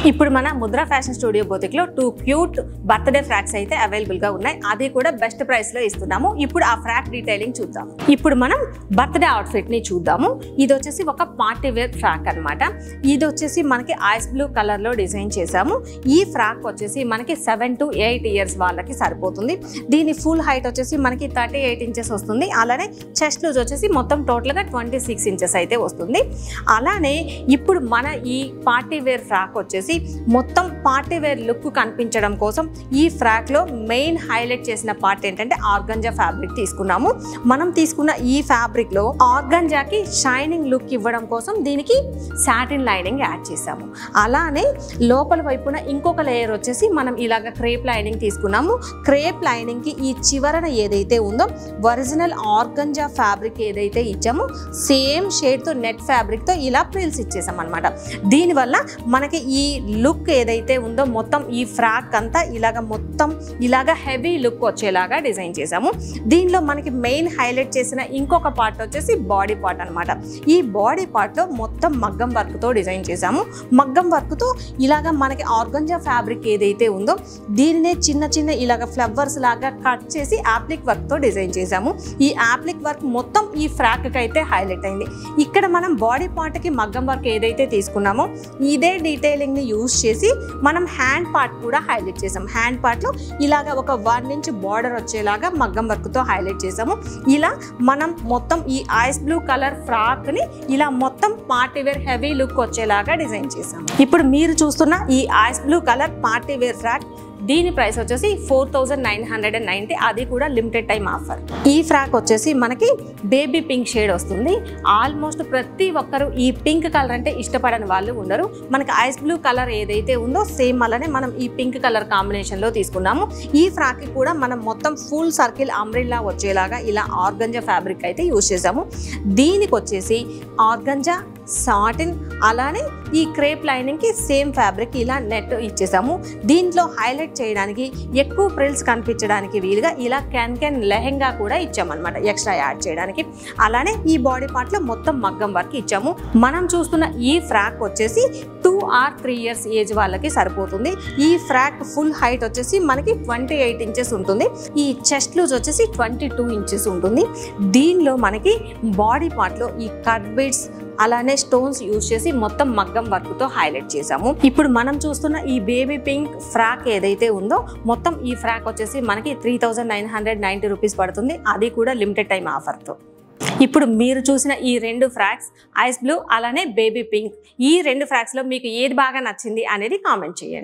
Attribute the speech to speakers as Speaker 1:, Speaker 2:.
Speaker 1: ఇప్పుడు మన Mudra fashion studio boutique లో 2 క్యూట్ బర్త్డే ఫ్రాక్స్ అయితే అవైలబుల్ గా ఉన్నాయి. అది కూడా బెస్ట్ ప్రైస్ లో ఇస్తున్నాము. ఇప్పుడు ఆ ఫ్రాక్ డీటెయిలింగ్ చూద్దాం. ఇప్పుడు మనం బర్త్డే అవుట్ఫిట్ ని చూద్దాము. ఇది వచ్చేసి ఒక పార్టీ వేర్ ఫ్రాక్ అన్నమాట. ఇది వచ్చేసి మనకి ఐస్ బ్లూ కలర్ లో డిజైన్ చేసాము. ఈ ఫ్రాక్ వచ్చేసి మనకి 7 to 8 ఇయర్స్ వాళ్ళకి సరిపోతుంది. దీని ఫుల్ హైట్ వచ్చేసి మనకి 38 ఇంచెస్ వస్తుంది. అలానే చెస్ట్ లూజ్ వచ్చేసి మొత్తం టోటల్ గా 26 ఇంచెస్ అయితే వస్తుంది. అలానే ఇప్పుడు మన ఈ పార్టీ వేర్ ఫ్రాక్ వచ్చేసి మొత్తం పార్టీ వేర్ లుక్ కనిపించడం కోసం ఈ ఫ్రాక్ లో మెయిన్ హైలైట్ చేసిన పార్ట్ ఏంటంటే ఆర్గంజా ఫ్యాబ్రిక్ తీసుకున్నాము. మనం తీసుకున్న ఈ ఫ్యాబ్రిక్ లో ఆర్గంజాకి షైనింగ్ లుక్ ఇవ్వడం కోసం దీనికి సాటిన్ లైనింగ్ యాడ్ చేసాము. అలానే లోపల వైపున ఇంకొక లేయర్ వచ్చేసి మనం ఇలాగ క్రేప్ లైనింగ్ తీసుకున్నాము. క్రేప్ లైనింగ్ కి ఈ చివరన ఏదైతే ఉందో ఒరిజినల్ ఆర్గంజా ఫ్యాబ్రిక్ ఏదైతే ఇచ్చామో సేమ్ షేడ్ తో నెట్ ఫ్యాబ్రిక్ తో ఇలా ప్రిల్స్ ఇచ్చేసాం అనమాట. దీనివల్ల మనకి ఈ లుక్ ఏదైతే ఉందో మొత్తం ఈ ఫ్రాక్ అంతా ఇలాగా హెవీ లుక్ వచ్చేలాగా డిజైన్ చేసాము. దీనిలో మనకి మెయిన్ హైలైట్ చేసిన ఇంకొక పార్ట్ వచ్చేసి బాడీ పార్ట్ అనమాట. ఈ బాడీ పార్ట్ లో మొత్తం మగ్గం వర్క్ తో డిజైన్ చేసాము. మగ్గం వర్క్ తో ఇలాగా మనకి ఆర్గంజా ఫ్యాబ్రిక్ ఏదైతే ఉందో దీనినే చిన్న చిన్న ఇలాగ ఫ్లవర్స్ లాగా కట్ చేసి యాప్లిక్ వర్క్ తో డిజైన్ చేసాము. ఈ యాప్లిక్ వర్క్ మొత్తం ఈ ఫ్రాక్ కి అయితే హైలైట్ అయింది. ఇక్కడ మనం బాడీ పార్ట్ కి మగ్గం వర్క్ ఏదైతే తీసుకున్నామో ఇదే డీటెయిలింగ్ ని యూజ్ చేసి మనం హ్యాండ్ పార్ట్ కూడా హైలైట్ చేసాం. హ్యాండ్ పార్ట్ లో ఇలాగా ఒక 1 ఇంచ్ బార్డర్ వచ్చేలాగా మగ్గం వర్క్ తో హైలైట్ చేసాము. ఇలా మనం మొత్తం ఈ ఐస్ బ్లూ కలర్ ఫ్రాక్ ని ఇలా మొత్తం పార్టీ వేర్ హెవీ లుక్ వచ్చేలాగా డిజైన్ చేసాము. ఇప్పుడు మీరు చూస్తున్న ఈ ice blue colour party wear frock దీని ప్రైస్ వచ్చేసి 4990. అది కూడా లిమిటెడ్ టైం ఆఫర్. ఈ ఫ్రాక్ వచ్చేసి మనకి బేబీ పింక్ షేడ్ వస్తుంది. ఆల్మోస్ట్ ప్రతి ఒక్కరు ఈ పింక్ కలర్ అంటే ఇష్టపడని వాళ్ళు ఉండరు. మనకి ఐస్ బ్లూ కలర్ ఏదైతే ఉందో సేమ్ అలానే మనం ఈ పింక్ కలర్ కాంబినేషన్ లో తీసుకున్నాము. ఈ ఫ్రాక్ కి కూడా మనం మొత్తం ఫుల్ సర్కిల్ అంబ్రెల్లా వచ్చేలాగా ఇలా ఆర్గంజా ఫ్యాబ్రిక్ అయితే యూజ్ చేసాము. దీనికి వచ్చేసి ఆర్గంజా సాటిన్ అలానే ఈ క్రేప్ లైనింగ్ కి సేమ్ ఫ్యాబ్రిక్ ఇలా నెట్ ఇచ్చేసాము. దీంట్లో హైలైట్ చేయడానికి ఎక్కువ ప్రిల్స్ కనిపించడానికి వీలుగా ఇలా క్యాన్ లెహెంగా కూడా ఇచ్చామన్నమాట ఎక్స్ట్రా యాడ్ చేయడానికి. అలానే ఈ బాడీ పార్ట్ లో మొత్తం మగ్గం వర్క్ ఇచ్చాము. మనం చూస్తున్న ఈ ఫ్రాక్ వచ్చేసి 2 or 3 ఇయర్స్ ఏజ్ వాళ్ళకి సరిపోతుంది. ఈ ఫ్రాక్ ఫుల్ హైట్ వచ్చేసి మనకి 28 ఇంచెస్ ఉంటుంది. ఈ చెస్ట్ లూజ్ వచ్చేసి 22 ఇంచెస్ ఉంటుంది. దీనిలో మనకి బాడీ పార్ట్ లో ఈ కట్ బీడ్స్ అలానే స్టోన్స్ యూజ్ చేసి మొత్తం మగ్గం వర్క్ తో హైలైట్ చేసాము. ఇప్పుడు మనం చూస్తున్న ఈ బేబీ పింక్ ఫ్రాక్ ఏదైతే ఉందో మొత్తం ఈ ఫ్రాక్ వచ్చేసి మనకి 3990 రూపీస్ పడుతుంది. అది కూడా లిమిటెడ్ టైం ఆఫర్ తో. ఇప్పుడు మీరు చూసిన ఈ 2 ఫ్రాక్స్ ఐస్ బ్లూ అలానే బేబీ పింక్, ఈ 2 ఫ్రాక్స్ లో మీకు ఏది బాగా నచ్చింది అనేది కామెంట్ చేయండి.